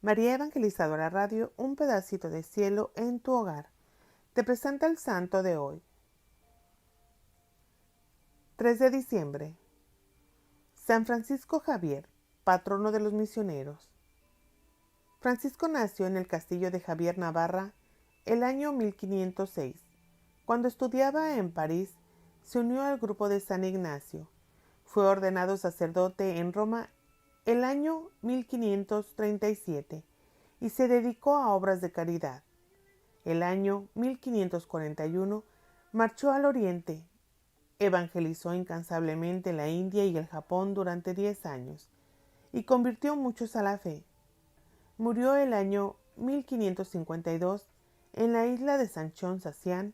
María Evangelizadora Radio, un pedacito de cielo en tu hogar. Te presenta el santo de hoy. 3 de diciembre. San Francisco Javier, patrono de los misioneros. Francisco nació en el castillo de Javier, Navarra, el año 1506. Cuando estudiaba en París, se unió al grupo de San Ignacio. Fue ordenado sacerdote en Roma el año 1537 y se dedicó a obras de caridad. El año 1541 marchó al Oriente, evangelizó incansablemente la India y el Japón durante 10 años y convirtió muchos a la fe. Murió el año 1552 en la isla de Sanchón Sacián,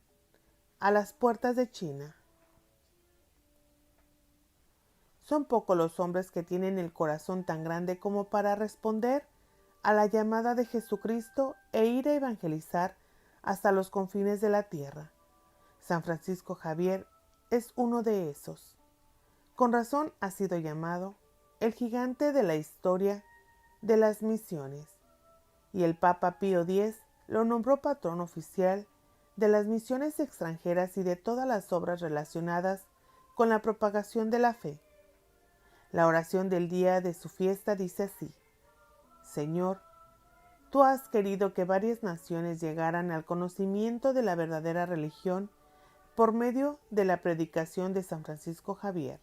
a las puertas de China. Son pocos los hombres que tienen el corazón tan grande como para responder a la llamada de Jesucristo e ir a evangelizar hasta los confines de la tierra. San Francisco Javier es uno de esos. Con razón ha sido llamado el gigante de la historia de las misiones, y el Papa Pío X lo nombró patrón oficial de las misiones extranjeras y de todas las obras relacionadas con la propagación de la fe. La oración del día de su fiesta dice así: Señor, tú has querido que varias naciones llegaran al conocimiento de la verdadera religión por medio de la predicación de San Francisco Javier.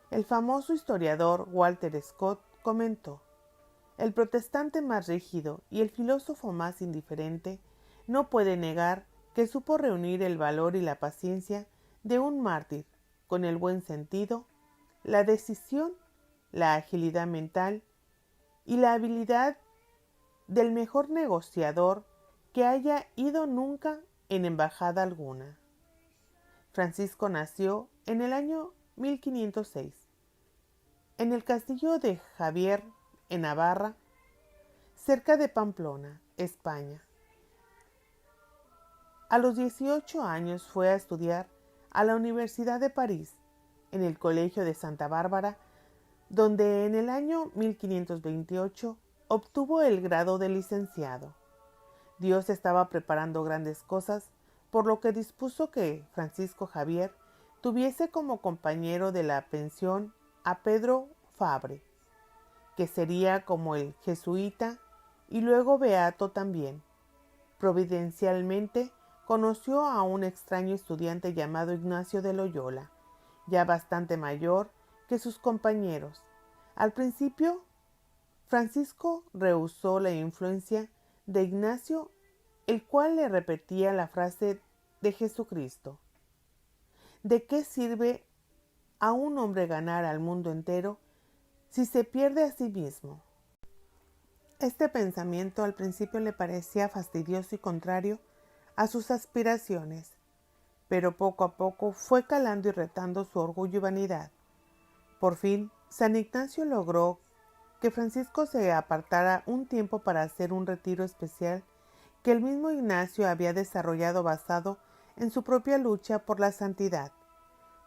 El famoso historiador Walter Scott comentó: el protestante más rígido y el filósofo más indiferente no puede negar que supo reunir el valor y la paciencia de un mártir con el buen sentido, la decisión, la agilidad mental y la habilidad del mejor negociador que haya ido nunca en embajada alguna. Francisco nació en el año 1506, en el castillo de Javier, en Navarra, cerca de Pamplona, España. A los 18 años fue a estudiar a la Universidad de París, en el Colegio de Santa Bárbara, donde en el año 1528 obtuvo el grado de licenciado. Dios estaba preparando grandes cosas, por lo que dispuso que Francisco Javier tuviese como compañero de la pensión a Pedro Fabre, que sería como el jesuita y luego beato también. Providencialmente conoció a un extraño estudiante llamado Ignacio de Loyola, ya bastante mayor que sus compañeros. Al principio, Francisco rehusó la influencia de Ignacio, el cual le repetía la frase de Jesucristo: ¿de qué sirve a un hombre ganar al mundo entero si se pierde a sí mismo? Este pensamiento al principio le parecía fastidioso y contrario a sus aspiraciones, pero poco a poco fue calando y retando su orgullo y vanidad. Por fin, San Ignacio logró que Francisco se apartara un tiempo para hacer un retiro especial que el mismo Ignacio había desarrollado basado en su propia lucha por la santidad.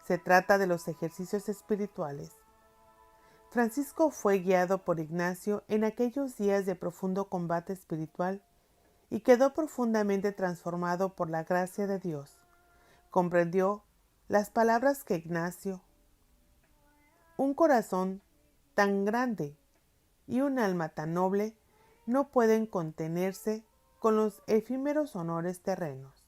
Se trata de los ejercicios espirituales. Francisco fue guiado por Ignacio en aquellos días de profundo combate espiritual y quedó profundamente transformado por la gracia de Dios. Comprendió las palabras que Ignacio: un corazón tan grande y un alma tan noble no pueden contenerse con los efímeros honores terrenos.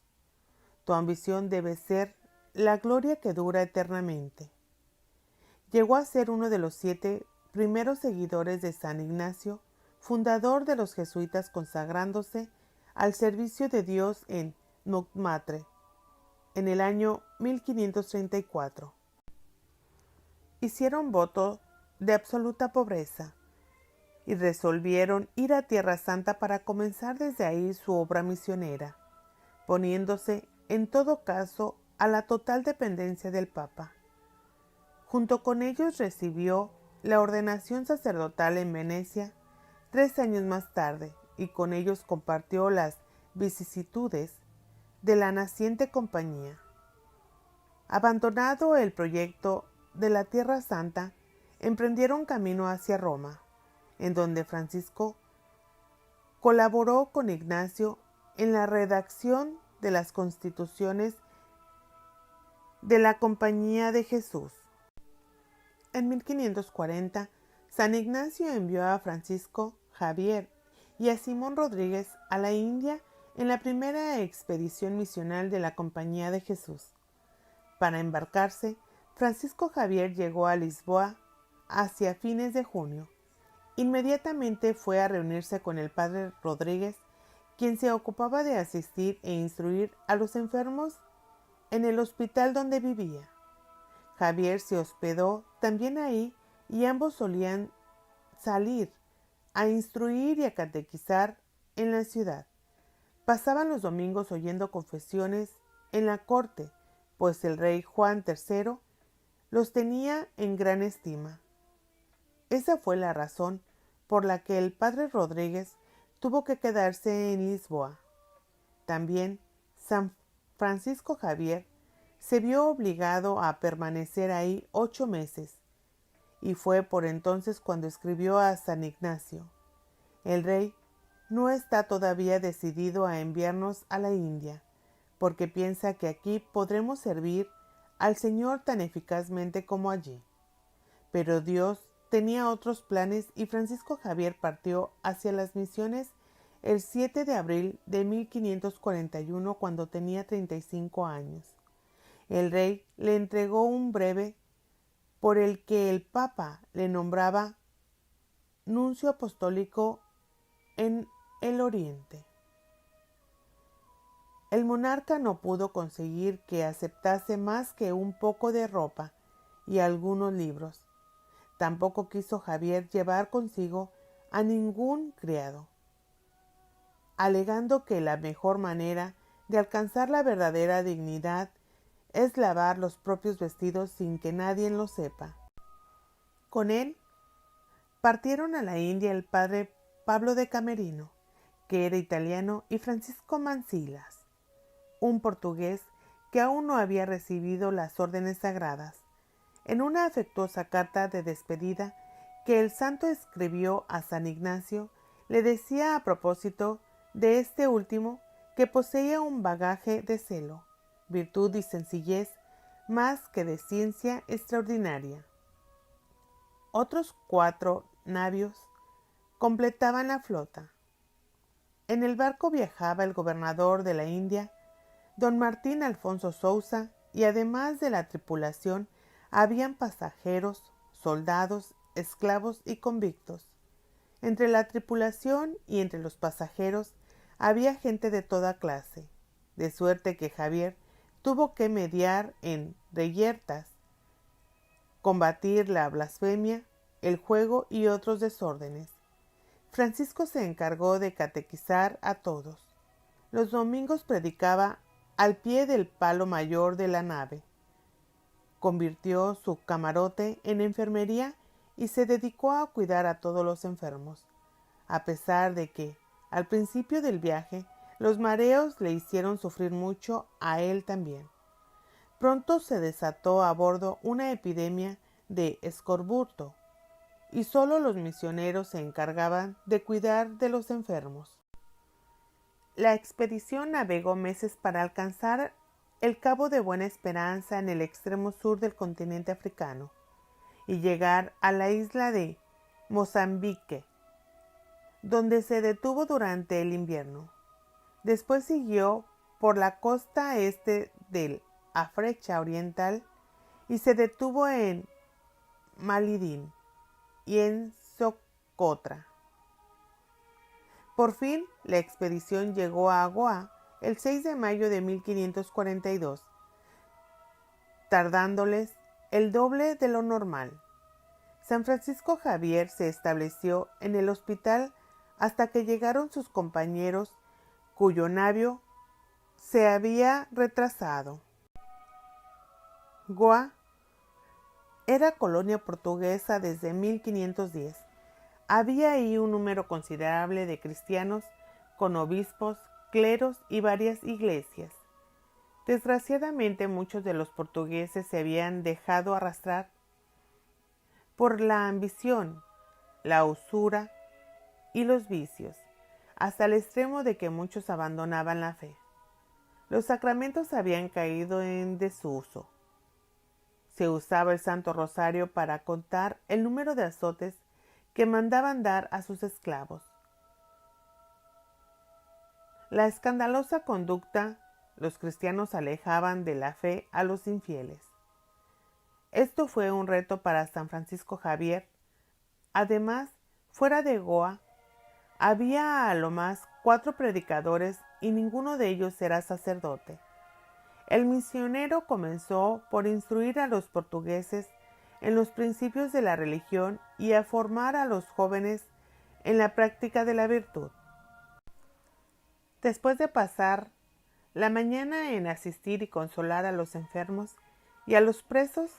Tu ambición debe ser la gloria que dura eternamente. Llegó a ser uno de los 7 primeros seguidores de San Ignacio, fundador de los jesuitas, consagrándose al servicio de Dios en Montmartre en el año 1534. Hicieron voto de absoluta pobreza y resolvieron ir a Tierra Santa para comenzar desde ahí su obra misionera, poniéndose en todo caso a la total dependencia del Papa. Junto con ellos recibió la ordenación sacerdotal en Venecia 3 años más tarde, y con ellos compartió las vicisitudes de la naciente compañía. Abandonado el proyecto de la Tierra Santa, emprendieron camino hacia Roma, en donde Francisco Colaboró con Ignacio en la redacción de las constituciones de la Compañía de Jesús. En 1540, San Ignacio envió a Francisco Javier y a Simón Rodríguez a la India en la primera expedición misional de la Compañía de Jesús. Para embarcarse, Francisco Javier llegó a Lisboa hacia fines de junio. Inmediatamente fue a reunirse con el padre Rodríguez, quien se ocupaba de asistir e instruir a los enfermos en el hospital donde vivía. Javier se hospedó también ahí y ambos solían salir a instruir y a catequizar en la ciudad. Pasaban los domingos oyendo confesiones en la corte, pues el rey Juan III los tenía en gran estima. Esa fue la razón por la que el padre Rodríguez tuvo que quedarse en Lisboa. También San Francisco Javier se vio obligado a permanecer ahí 8 meses, y fue por entonces cuando escribió a San Ignacio: el rey no está todavía decidido a enviarnos a la India, porque piensa que aquí podremos servir al Señor tan eficazmente como allí. Pero Dios tenía otros planes y Francisco Javier partió hacia las misiones el 7 de abril de 1541 cuando tenía 35 años. El rey le entregó un breve por el que el Papa le nombraba nuncio apostólico en el Oriente. El monarca no pudo conseguir que aceptase más que un poco de ropa y algunos libros. Tampoco quiso Javier llevar consigo a ningún criado, alegando que la mejor manera de alcanzar la verdadera dignidad es lavar los propios vestidos sin que nadie lo sepa. Con él partieron a la India el padre Pablo de Camerino, que era italiano, y Francisco Mancilas, un portugués que aún no había recibido las órdenes sagradas. En una afectuosa carta de despedida que el santo escribió a San Ignacio, le decía a propósito de este último que poseía un bagaje de celo, virtud y sencillez más que de ciencia extraordinaria. Otros 4 navios completaban la flota. En el barco viajaba el gobernador de la India, don Martín Alfonso Sousa, y además de la tripulación habían pasajeros, soldados, esclavos y convictos. Entre la tripulación y entre los pasajeros había gente de toda clase, de suerte que Javier tuvo que mediar en reyertas, combatir la blasfemia, el juego y otros desórdenes. Francisco se encargó de catequizar a todos. Los domingos predicaba al pie del palo mayor de la nave. Convirtió su camarote en enfermería y se dedicó a cuidar a todos los enfermos, a pesar de que, al principio del viaje, los mareos le hicieron sufrir mucho a él también. Pronto se desató a bordo una epidemia de escorbuto, y solo los misioneros se encargaban de cuidar de los enfermos. La expedición navegó meses para alcanzar el Cabo de Buena Esperanza en el extremo sur del continente africano y llegar a la isla de Mozambique, donde se detuvo durante el invierno. Después siguió por la costa este del África Oriental y se detuvo en Malidín y en Socotra. Por fin, la expedición llegó a Goa el 6 de mayo de 1542, tardándoles el doble de lo normal. San Francisco Javier se estableció en el hospital hasta que llegaron sus compañeros, cuyo navío se había retrasado. Goa era colonia portuguesa desde 1510. Había ahí un número considerable de cristianos, con obispos, cleros y varias iglesias. Desgraciadamente, muchos de los portugueses se habían dejado arrastrar por la ambición, la usura y los vicios. hasta el extremo de que muchos abandonaban la fe. Los sacramentos habían caído en desuso. Se usaba el Santo Rosario para contar el número de azotes que mandaban dar a sus esclavos. La escandalosa conducta, los cristianos alejaban de la fe a los infieles. Esto fue un reto para San Francisco Javier. Además, fuera de Goa, había a lo más 4 predicadores y ninguno de ellos era sacerdote. El misionero comenzó por instruir a los portugueses en los principios de la religión y a formar a los jóvenes en la práctica de la virtud. Después de pasar la mañana en asistir y consolar a los enfermos y a los presos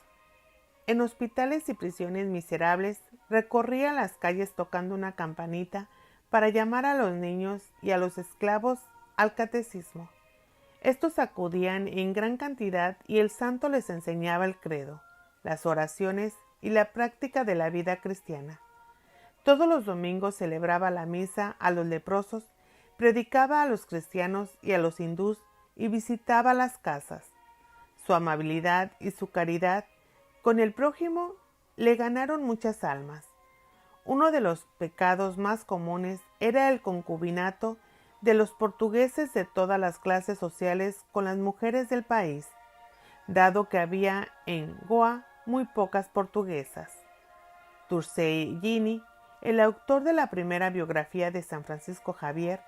en hospitales y prisiones miserables, recorría las calles tocando una campanita para llamar a los niños y a los esclavos al catecismo. Estos acudían en gran cantidad y el santo les enseñaba el credo, las oraciones y la práctica de la vida cristiana. Todos los domingos celebraba la misa a los leprosos, predicaba a los cristianos y a los hindús y visitaba las casas. Su amabilidad y su caridad con el prójimo le ganaron muchas almas. Uno de los pecados más comunes era el concubinato de los portugueses de todas las clases sociales con las mujeres del país, dado que había en Goa muy pocas portuguesas. Torricelli, el autor de la primera biografía de San Francisco Javier,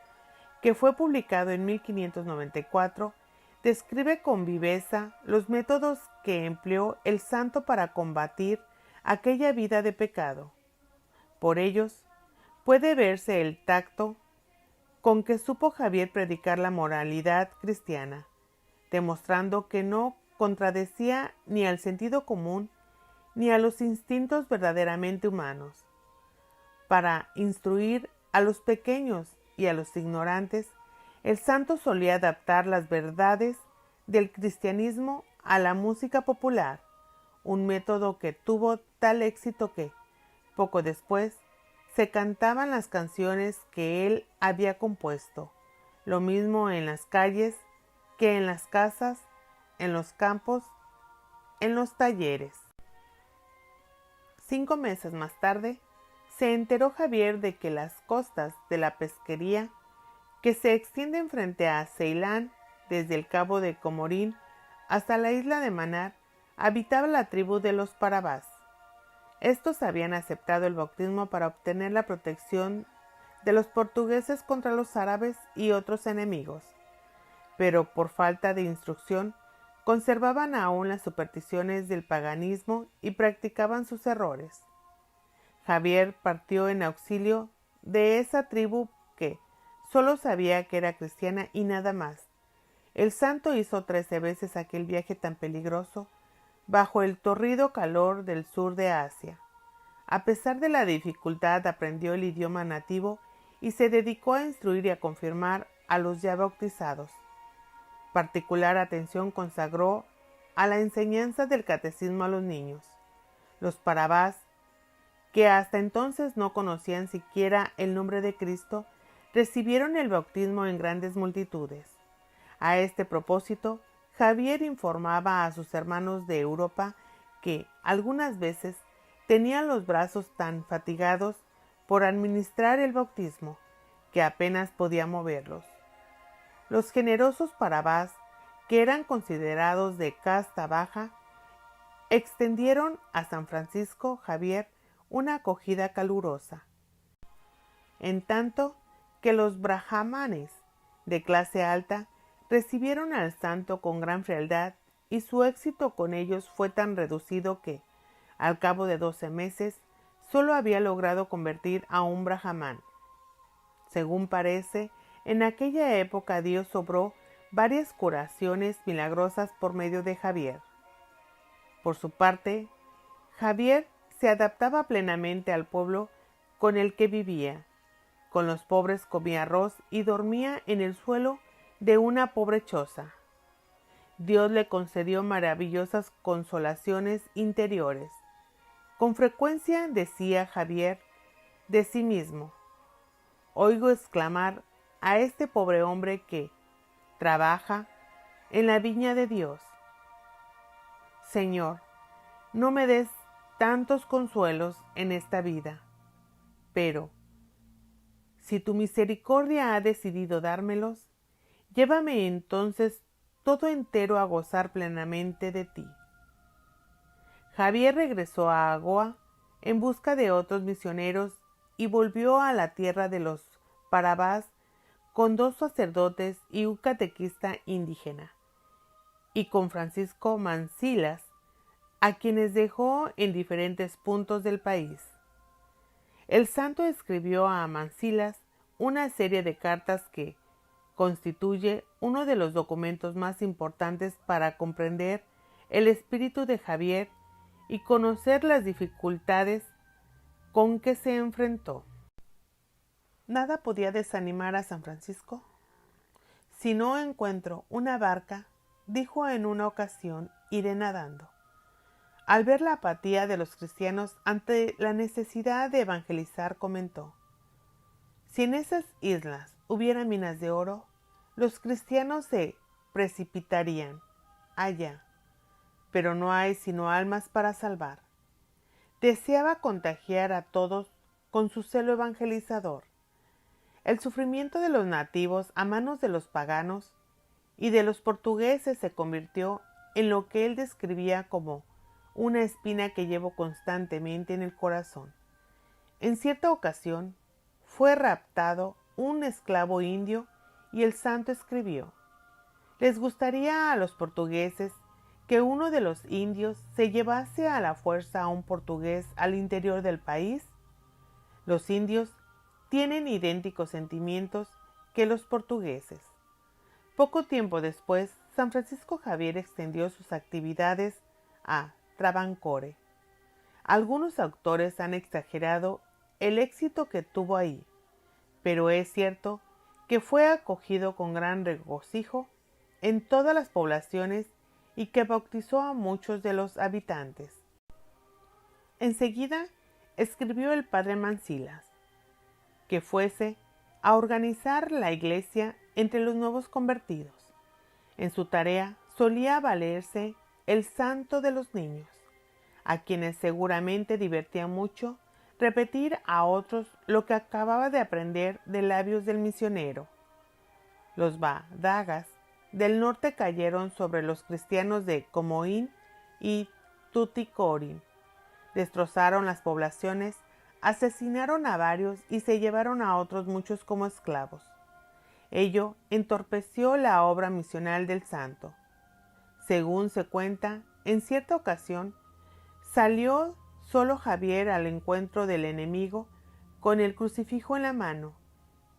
que fue publicado en 1594, describe con viveza los métodos que empleó el santo para combatir aquella vida de pecado. Por ellos puede verse el tacto con que supo Javier predicar la moralidad cristiana, demostrando que no contradecía ni al sentido común ni a los instintos verdaderamente humanos. Para instruir a los pequeños y a los ignorantes, el santo solía adaptar las verdades del cristianismo a la música popular, un método que tuvo tal éxito que, poco después, se cantaban las canciones que él había compuesto, lo mismo en las calles que en las casas, en los campos, en los talleres. 5 meses más tarde, se enteró Javier de que las costas de la pesquería, que se extienden frente a Ceilán, desde el cabo de Comorín hasta la isla de Manar, habitaba la tribu de los Parabás. Estos habían aceptado el bautismo para obtener la protección de los portugueses contra los árabes y otros enemigos, pero por falta de instrucción conservaban aún las supersticiones del paganismo y practicaban sus errores. Javier partió en auxilio de esa tribu que solo sabía que era cristiana y nada más. El santo hizo 13 veces aquel viaje tan peligroso bajo el torrido calor del sur de Asia. A pesar de la dificultad, aprendió el idioma nativo y se dedicó a instruir y a confirmar a los ya bautizados. Particular atención consagró a la enseñanza del catecismo a los niños. Los Parabás, que hasta entonces no conocían siquiera el nombre de Cristo, recibieron el bautismo en grandes multitudes. A este propósito, Javier informaba a sus hermanos de Europa que, algunas veces, tenían los brazos tan fatigados por administrar el bautismo, que apenas podía moverlos. Los generosos Parabás, que eran considerados de casta baja, extendieron a San Francisco Javier una acogida calurosa, en tanto que los brahmanes de clase alta recibieron al santo con gran frialdad, y su éxito con ellos fue tan reducido que, al cabo de 12 meses, solo había logrado convertir a un brahmán. Según parece, en aquella época Dios obró varias curaciones milagrosas por medio de Javier. Por su parte, Javier se adaptaba plenamente al pueblo con el que vivía. Con los pobres comía arroz y dormía en el suelo de una pobre choza. Dios le concedió maravillosas consolaciones interiores. Con frecuencia decía Javier de sí mismo: oigo exclamar a este pobre hombre que trabaja en la viña de Dios: Señor, no me des tantos consuelos en esta vida, pero si tu misericordia ha decidido dármelos, llévame entonces todo entero a gozar plenamente de ti. Javier regresó a Agoa en busca de otros misioneros y volvió a la tierra de los Parabás con 2 sacerdotes y un catequista indígena, y con Francisco Mancilas, a quienes dejó en diferentes puntos del país. El santo escribió a Mancilas una serie de cartas que constituye uno de los documentos más importantes para comprender el espíritu de Javier y conocer las dificultades con que se enfrentó. Nada podía desanimar a San Francisco. Si no encuentro una barca, dijo en una ocasión, iré nadando. Al ver la apatía de los cristianos ante la necesidad de evangelizar, comentó: si en esas islas hubiera minas de oro, los cristianos se precipitarían allá, pero no hay sino almas para salvar. Deseaba contagiar a todos con su celo evangelizador. El sufrimiento de los nativos a manos de los paganos y de los portugueses se convirtió en lo que él describía como una espina que llevo constantemente en el corazón. En cierta ocasión fue raptado un esclavo indio y el santo escribió: ¿les gustaría a los portugueses que uno de los indios se llevase a la fuerza a un portugués al interior del país? Los indios tienen idénticos sentimientos que los portugueses. Poco tiempo después, San Francisco Javier extendió sus actividades a Travancore. Algunos autores han exagerado el éxito que tuvo ahí, pero es cierto que fue acogido con gran regocijo en todas las poblaciones y que bautizó a muchos de los habitantes. Enseguida escribió el padre Mancilas que fuese a organizar la iglesia entre los nuevos convertidos. En su tarea solía valerse el santo de los niños, a quienes seguramente divertía mucho repetir a otros lo que acababa de aprender de labios del misionero. Los badagas del norte cayeron sobre los cristianos de Comoín y Tuticorin, destrozaron las poblaciones, asesinaron a varios y se llevaron a otros muchos como esclavos. Ello entorpeció la obra misional del santo. Según se cuenta, en cierta ocasión salió solo Javier al encuentro del enemigo con el crucifijo en la mano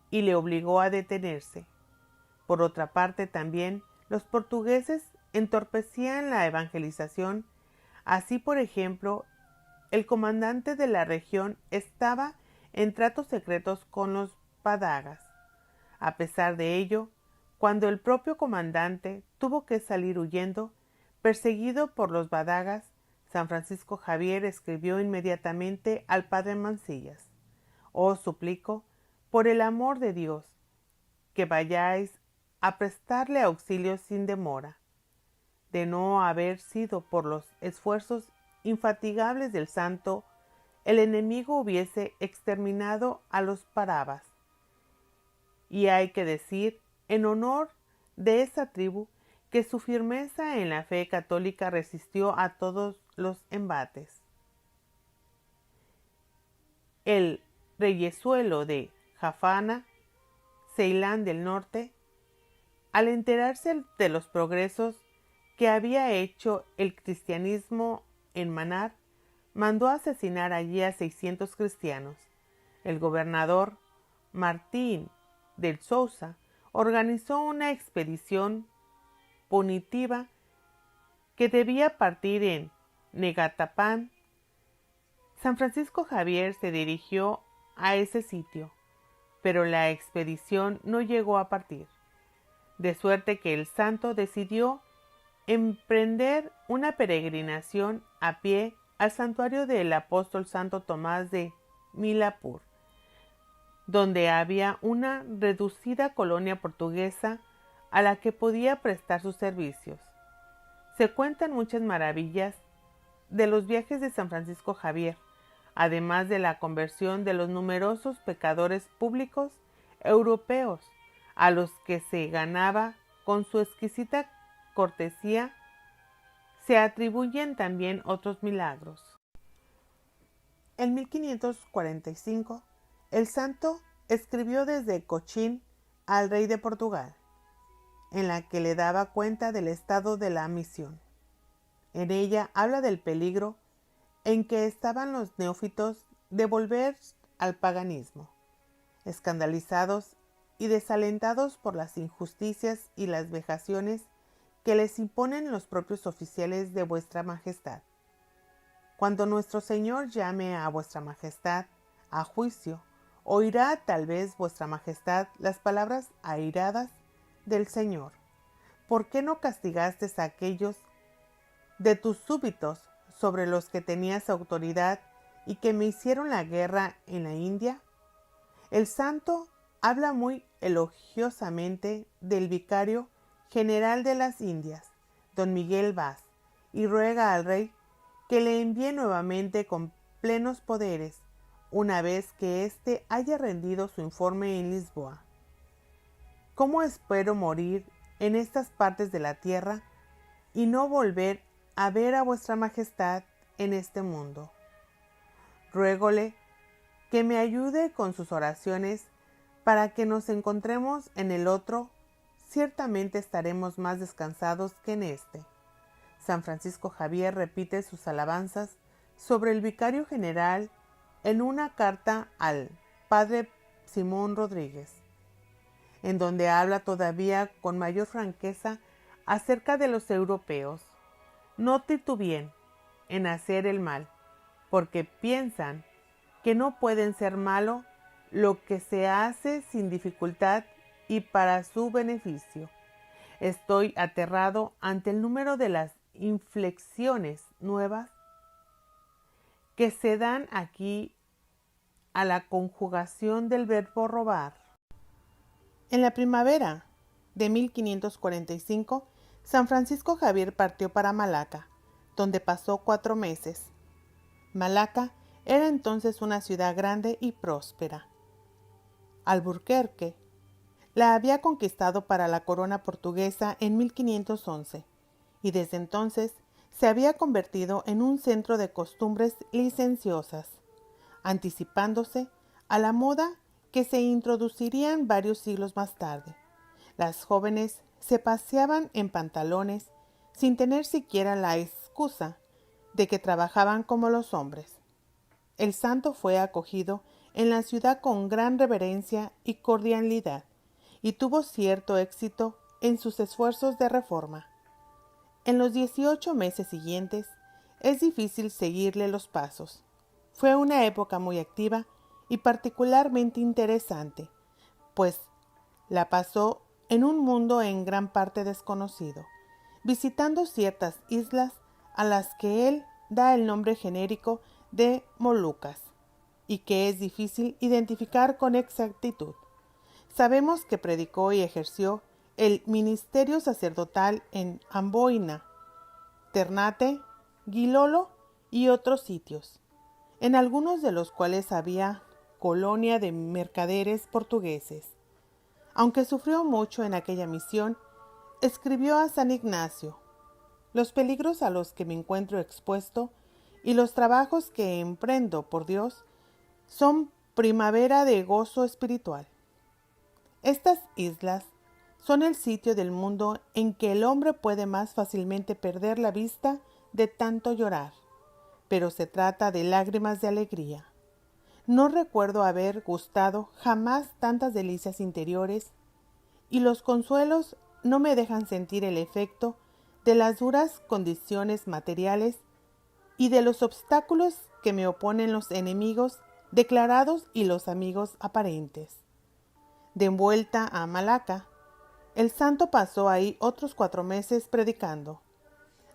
y le obligó a detenerse. Por otra parte, también los portugueses entorpecían la evangelización. Así, por ejemplo, el comandante de la región estaba en tratos secretos con los badagas. A pesar de ello, cuando el propio comandante tuvo que salir huyendo, perseguido por los badagas, San Francisco Javier escribió inmediatamente al padre Mancillas: «Os suplico, por el amor de Dios, que vayáis a prestarle auxilio sin demora. De no haber sido por los esfuerzos infatigables del santo, el enemigo hubiese exterminado a los parabas. Y hay que decir, en honor de esa tribu, que su firmeza en la fe católica resistió a todos los embates. El reyezuelo de Jaffna, Ceilán del Norte, al enterarse de los progresos que había hecho el cristianismo en Manar, mandó asesinar allí a 600 cristianos. El gobernador Martín del Sousa organizó una expedición punitiva que debía partir en Negatapán. San Francisco Javier se dirigió a ese sitio, pero la expedición no llegó a partir, de suerte que el santo decidió emprender una peregrinación a pie al santuario del apóstol Santo Tomás de Milapur. donde había una reducida colonia portuguesa a la que podía prestar sus servicios. Se cuentan muchas maravillas de los viajes de San Francisco Javier, además de la conversión de los numerosos pecadores públicos europeos, a los que se ganaba con su exquisita cortesía. Se atribuyen también otros milagros. En 1545, el santo escribió desde Cochín al rey de Portugal, en la que le daba cuenta del estado de la misión. En ella habla del peligro en que estaban los neófitos de volver al paganismo, escandalizados y desalentados por las injusticias y las vejaciones que les imponen los propios oficiales de vuestra majestad. Cuando nuestro Señor llame a vuestra majestad a juicio, oirá tal vez vuestra majestad las palabras airadas del Señor. ¿Por qué no castigaste a aquellos de tus súbditos sobre los que tenías autoridad y que me hicieron la guerra en la India? El santo habla muy elogiosamente del vicario general de las Indias, don Miguel Vaz, y ruega al rey que le envíe nuevamente con plenos poderes, una vez que éste haya rendido su informe en Lisboa. ¿Cómo espero morir en estas partes de la tierra y no volver a ver a vuestra majestad en este mundo? Ruégole que me ayude con sus oraciones para que nos encontremos en el otro. Ciertamente estaremos más descansados que en este. San Francisco Javier repite sus alabanzas sobre el vicario general en una carta al padre Simón Rodríguez, en donde habla todavía con mayor franqueza acerca de los europeos. No titubeen en hacer el mal, porque piensan que no pueden ser malo lo que se hace sin dificultad y para su beneficio. Estoy aterrado ante el número de las inflexiones nuevas que se dan aquí a la conjugación del verbo robar. En la primavera de 1545, San Francisco Javier partió para Malaca, donde pasó 4 meses. Malaca era entonces una ciudad grande y próspera. Alburquerque la había conquistado para la corona portuguesa en 1511 y desde entonces se había convertido en un centro de costumbres licenciosas, anticipándose a la moda que se introducirían varios siglos más tarde. Las jóvenes se paseaban en pantalones sin tener siquiera la excusa de que trabajaban como los hombres. El santo fue acogido en la ciudad con gran reverencia y cordialidad y tuvo cierto éxito en sus esfuerzos de reforma. En los 18 meses siguientes es difícil seguirle los pasos. Fue una época muy activa y particularmente interesante, pues la pasó en un mundo en gran parte desconocido, visitando ciertas islas a las que él da el nombre genérico de Molucas y que es difícil identificar con exactitud. Sabemos que predicó y ejerció el ministerio sacerdotal en Amboina, Ternate, Gilolo y otros sitios, en algunos de los cuales había colonia de mercaderes portugueses. Aunque sufrió mucho en aquella misión, escribió a San Ignacio: los peligros a los que me encuentro expuesto y los trabajos que emprendo por Dios son primavera de gozo espiritual. Estas islas son el sitio del mundo en que el hombre puede más fácilmente perder la vista de tanto llorar, pero se trata de lágrimas de alegría. No recuerdo haber gustado jamás tantas delicias interiores, y los consuelos no me dejan sentir el efecto de las duras condiciones materiales y de los obstáculos que me oponen los enemigos declarados y los amigos aparentes. De vuelta a Malaca, el santo pasó ahí otros 4 meses predicando.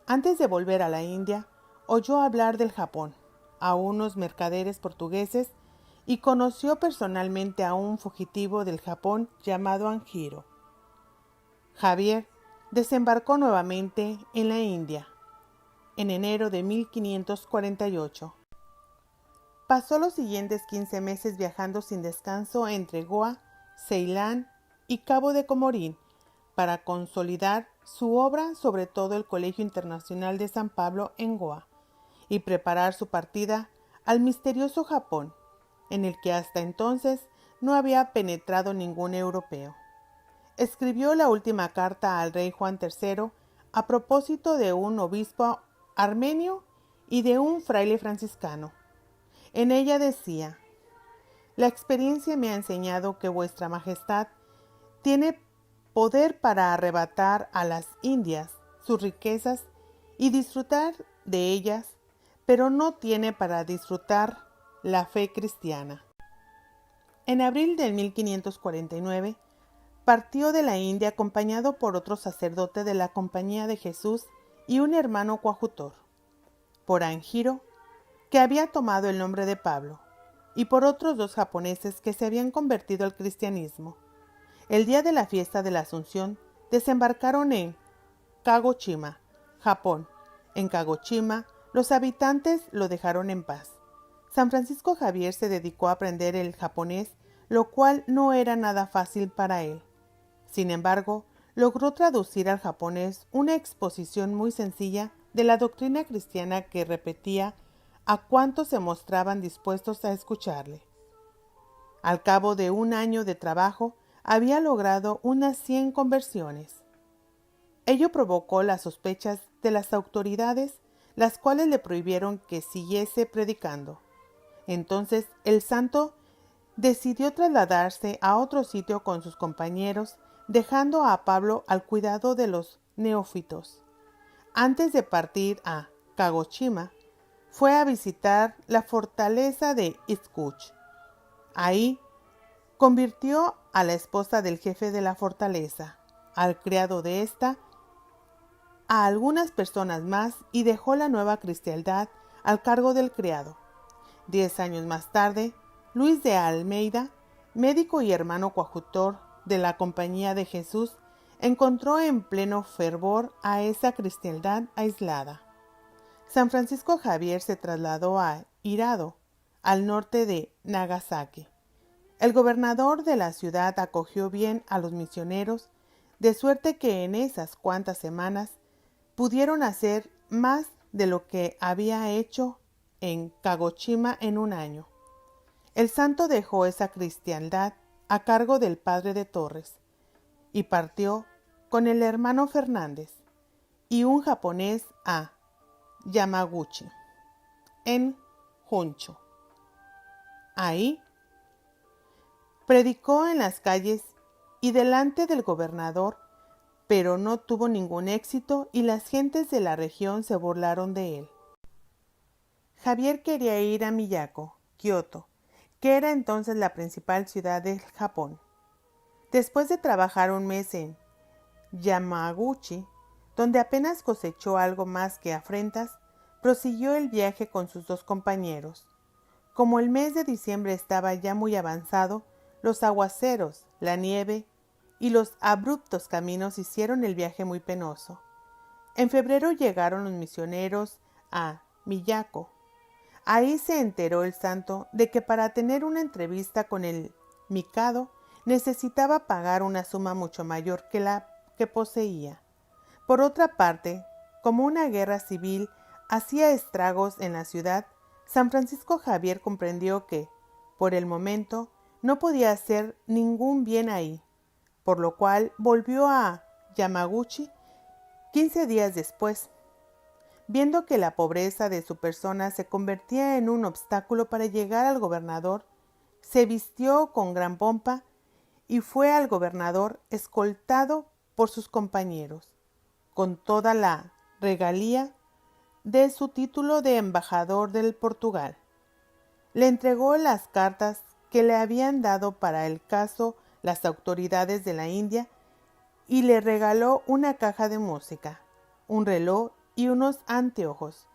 Antes de volver a la India, oyó hablar del Japón a unos mercaderes portugueses y conoció personalmente a un fugitivo del Japón llamado Anjiro. Javier desembarcó nuevamente en la India en enero de 1548. Pasó los siguientes 15 meses viajando sin descanso entre Goa, Ceilán y Cabo de Comorín para consolidar su obra, sobre todo el Colegio Internacional de San Pablo en Goa, y preparar su partida al misterioso Japón, en el que hasta entonces no había penetrado ningún europeo. Escribió la última carta al rey Juan III a propósito de un obispo armenio y de un fraile franciscano. En ella decía: «La experiencia me ha enseñado que vuestra majestad tiene poder para arrebatar a las Indias sus riquezas y disfrutar de ellas, pero no tiene para disfrutar la fe cristiana». En abril de 1549 partió de la India acompañado por otro sacerdote de la Compañía de Jesús y un hermano coadjutor, por Anjiro, que había tomado el nombre de Pablo, y por otros 2 japoneses que se habían convertido al cristianismo. El día de la fiesta de la Asunción desembarcaron en Kagoshima, Japón. En Kagoshima, los habitantes lo dejaron en paz. San Francisco Javier se dedicó a aprender el japonés, lo cual no era nada fácil para él. Sin embargo, logró traducir al japonés una exposición muy sencilla de la doctrina cristiana que repetía a cuantos se mostraban dispuestos a escucharle. Al cabo de un año de trabajo, había logrado unas 100 conversiones. Ello provocó las sospechas de las autoridades, las cuales le prohibieron que siguiese predicando. Entonces el santo decidió trasladarse a otro sitio con sus compañeros, dejando a Pablo al cuidado de los neófitos. Antes de partir a Kagoshima, fue a visitar la fortaleza de Itzkuch. Ahí convirtió a la esposa del jefe de la fortaleza, al criado de ésta, a algunas personas más y dejó la nueva cristiandad al cargo del criado. 10 años más tarde, Luis de Almeida, médico y hermano coadjutor de la Compañía de Jesús, encontró en pleno fervor a esa cristiandad aislada. San Francisco Javier se trasladó a Hirado, al norte de Nagasaki. El gobernador de la ciudad acogió bien a los misioneros, de suerte que en esas cuantas semanas pudieron hacer más de lo que había hecho en Kagoshima en un año. El santo dejó esa cristiandad a cargo del padre de Torres y partió con el hermano Fernández y un japonés a Yamaguchi, en Honshu. Ahí predicó en las calles y delante del gobernador, pero no tuvo ningún éxito y las gentes de la región se burlaron de él. Javier quería ir a Miyako, Kioto, que era entonces la principal ciudad del Japón. Después de trabajar un mes en Yamaguchi, donde apenas cosechó algo más que afrentas, prosiguió el viaje con sus 2 compañeros. Como el mes de diciembre estaba ya muy avanzado, los aguaceros, la nieve y los abruptos caminos hicieron el viaje muy penoso. En febrero llegaron los misioneros a Miyako. Ahí se enteró el santo de que para tener una entrevista con el Mikado necesitaba pagar una suma mucho mayor que la que poseía. Por otra parte, como una guerra civil hacía estragos en la ciudad, San Francisco Javier comprendió que, por el momento, no podía hacer ningún bien ahí, por lo cual volvió a Yamaguchi 15 días después. Viendo que la pobreza de su persona se convertía en un obstáculo para llegar al gobernador, se vistió con gran pompa y fue al gobernador escoltado por sus compañeros, con toda la regalía de su título de embajador del Portugal. Le entregó las cartas que le habían dado para el caso las autoridades de la India y le regaló una caja de música, un reloj y unos anteojos,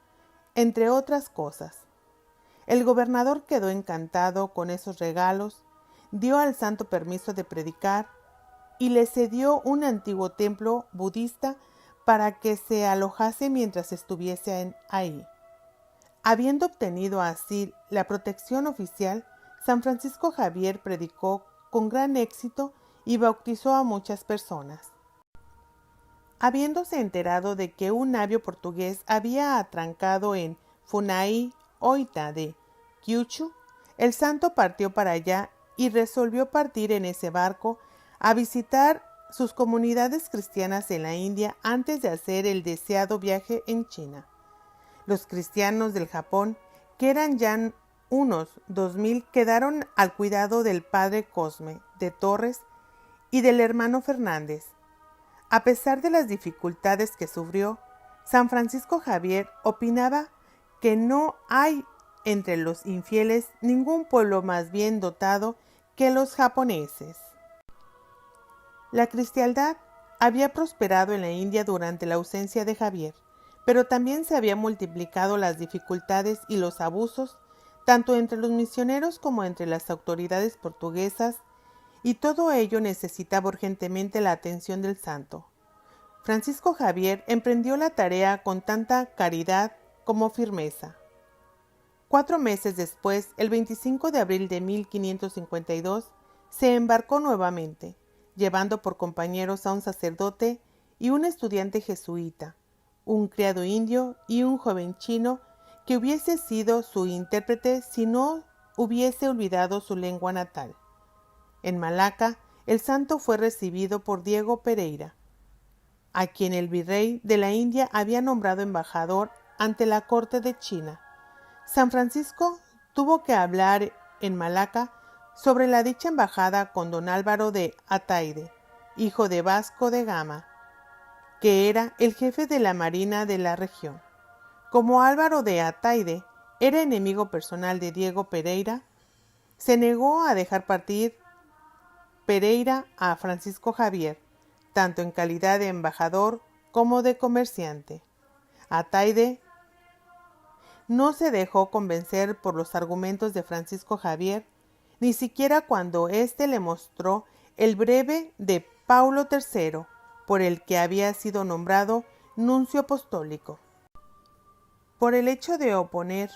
entre otras cosas. El gobernador quedó encantado con esos regalos, dio al santo permiso de predicar y le cedió un antiguo templo budista para que se alojase mientras estuviese ahí. Habiendo obtenido así la protección oficial, San Francisco Javier predicó con gran éxito y bautizó a muchas personas. Habiéndose enterado de que un navío portugués había atrancado en Funai Oita de Kyushu, el santo partió para allá y resolvió partir en ese barco a visitar sus comunidades cristianas en la India antes de hacer el deseado viaje en China. Los cristianos del Japón, que eran ya unos 2000, quedaron al cuidado del padre Cosme de Torres y del hermano Fernández. A pesar de las dificultades que sufrió, San Francisco Javier opinaba que no hay entre los infieles ningún pueblo más bien dotado que los japoneses. La cristiandad había prosperado en la India durante la ausencia de Javier, pero también se habían multiplicado las dificultades y los abusos, tanto entre los misioneros como entre las autoridades portuguesas, y todo ello necesitaba urgentemente la atención del santo. Francisco Javier emprendió la tarea con tanta caridad como firmeza. 4 meses después, el 25 de abril de 1552, se embarcó nuevamente, llevando por compañeros a un sacerdote y un estudiante jesuita, un criado indio y un joven chino que hubiese sido su intérprete si no hubiese olvidado su lengua natal. En Malaca, el santo fue recibido por Diego Pereira, a quien el virrey de la India había nombrado embajador ante la corte de China. San Francisco tuvo que hablar en Malaca sobre la dicha embajada con don Álvaro de Ataide, hijo de Vasco de Gama, que era el jefe de la marina de la región. Como Álvaro de Ataide era enemigo personal de Diego Pereira, se negó a dejar partir Pereira a Francisco Javier, tanto en calidad de embajador como de comerciante. Ataide no se dejó convencer por los argumentos de Francisco Javier, ni siquiera cuando éste le mostró el breve de Paulo III, por el que había sido nombrado nuncio apostólico. Por el hecho de oponer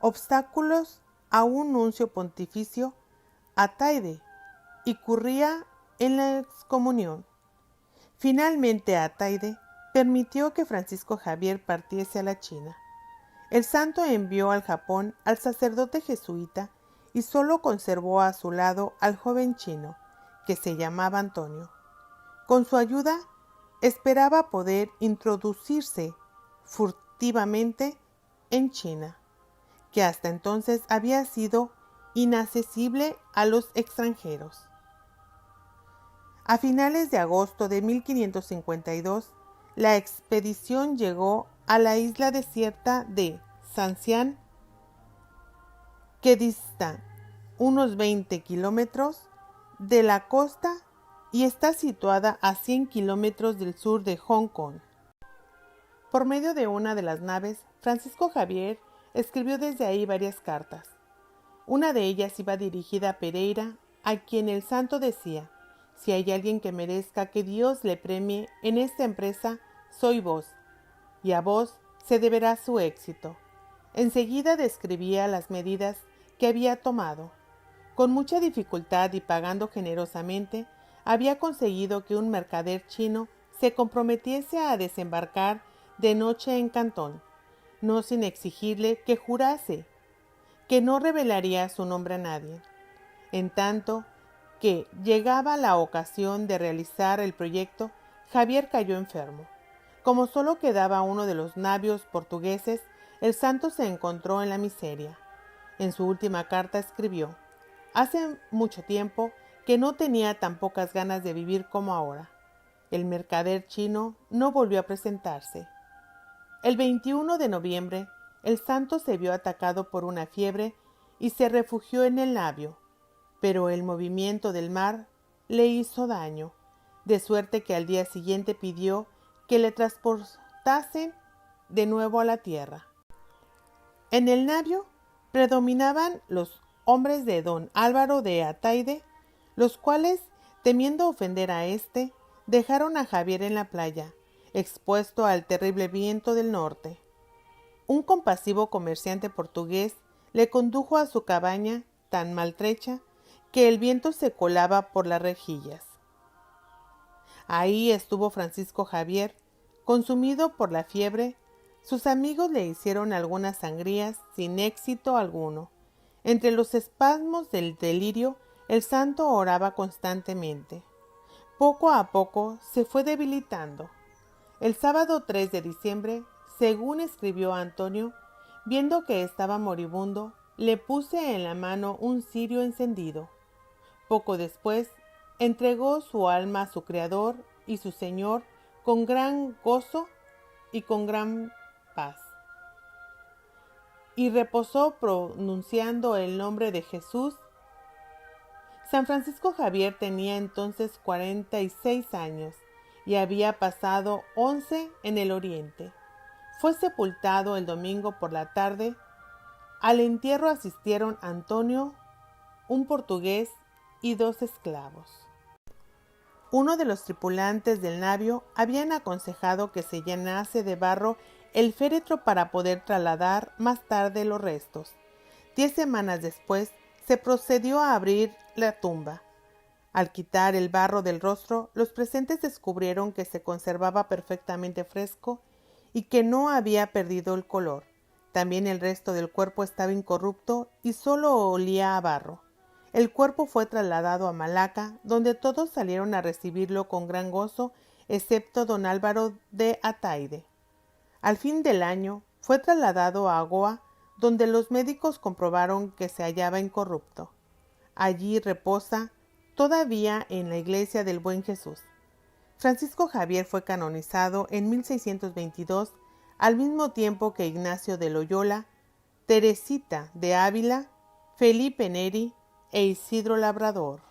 obstáculos a un nuncio pontificio, Ataide incurría en la excomunión. Finalmente Ataide permitió que Francisco Javier partiese a la China. El santo envió al Japón al sacerdote jesuita y solo conservó a su lado al joven chino, que se llamaba Antonio. Con su ayuda esperaba poder introducirse furtivamente en China, que hasta entonces había sido inaccesible a los extranjeros. A finales de agosto de 1552, la expedición llegó a la isla desierta de Sancián, que dista unos 20 kilómetros de la costa y está situada a 100 kilómetros del sur de Hong Kong. Por medio de una de las naves, Francisco Javier escribió desde ahí varias cartas. Una de ellas iba dirigida a Pereira, a quien el santo decía: si hay alguien que merezca que Dios le premie en esta empresa, soy vos, y a vos se deberá su éxito. Enseguida describía las medidas que había tomado. Con mucha dificultad y pagando generosamente, había conseguido que un mercader chino se comprometiese a desembarcar de noche en Cantón, no sin exigirle que jurase que no revelaría su nombre a nadie. En tanto que llegaba la ocasión de realizar el proyecto, Javier cayó enfermo. Como solo quedaba uno de los navios portugueses, el santo se encontró en la miseria. En su última carta escribió: hace mucho tiempo que no tenía tan pocas ganas de vivir como ahora. El mercader chino no volvió a presentarse. El 21 de noviembre, el santo se vio atacado por una fiebre y se refugió en el navio, pero el movimiento del mar le hizo daño, de suerte que al día siguiente pidió que le transportasen de nuevo a la tierra. En el navio predominaban los hombres de don Álvaro de Ataide, los cuales, temiendo ofender a éste, dejaron a Javier en la playa, expuesto al terrible viento del norte. Un compasivo comerciante portugués le condujo a su cabaña tan maltrecha que el viento se colaba por las rejillas. Ahí estuvo Francisco Javier, consumido por la fiebre. Sus amigos le hicieron algunas sangrías sin éxito alguno. Entre los espasmos del delirio, el santo oraba constantemente. Poco a poco se fue debilitando. El sábado 3 de diciembre, según escribió Antonio, viendo que estaba moribundo, le puse en la mano un cirio encendido. Poco después, entregó su alma a su Creador y su Señor con gran gozo y con gran paz. Y reposó pronunciando el nombre de Jesús. San Francisco Javier tenía entonces 46 años y había pasado 11 en el Oriente. Fue sepultado el domingo por la tarde. Al entierro asistieron Antonio, un portugués y 2 esclavos. Uno de los tripulantes del navío habían aconsejado que se llenase de barro el féretro para poder trasladar más tarde los restos. 10 semanas después se procedió a abrir la tumba. Al quitar el barro del rostro, los presentes descubrieron que se conservaba perfectamente fresco y que no había perdido el color. También el resto del cuerpo estaba incorrupto y solo olía a barro. El cuerpo fue trasladado a Malaca, donde todos salieron a recibirlo con gran gozo, excepto don Álvaro de Ataide. Al fin del año, fue trasladado a Goa, donde los médicos comprobaron que se hallaba incorrupto. Allí reposa todavía en la iglesia del Buen Jesús. Francisco Javier fue canonizado en 1622, al mismo tiempo que Ignacio de Loyola, Teresita de Ávila, Felipe Neri e Isidro Labrador.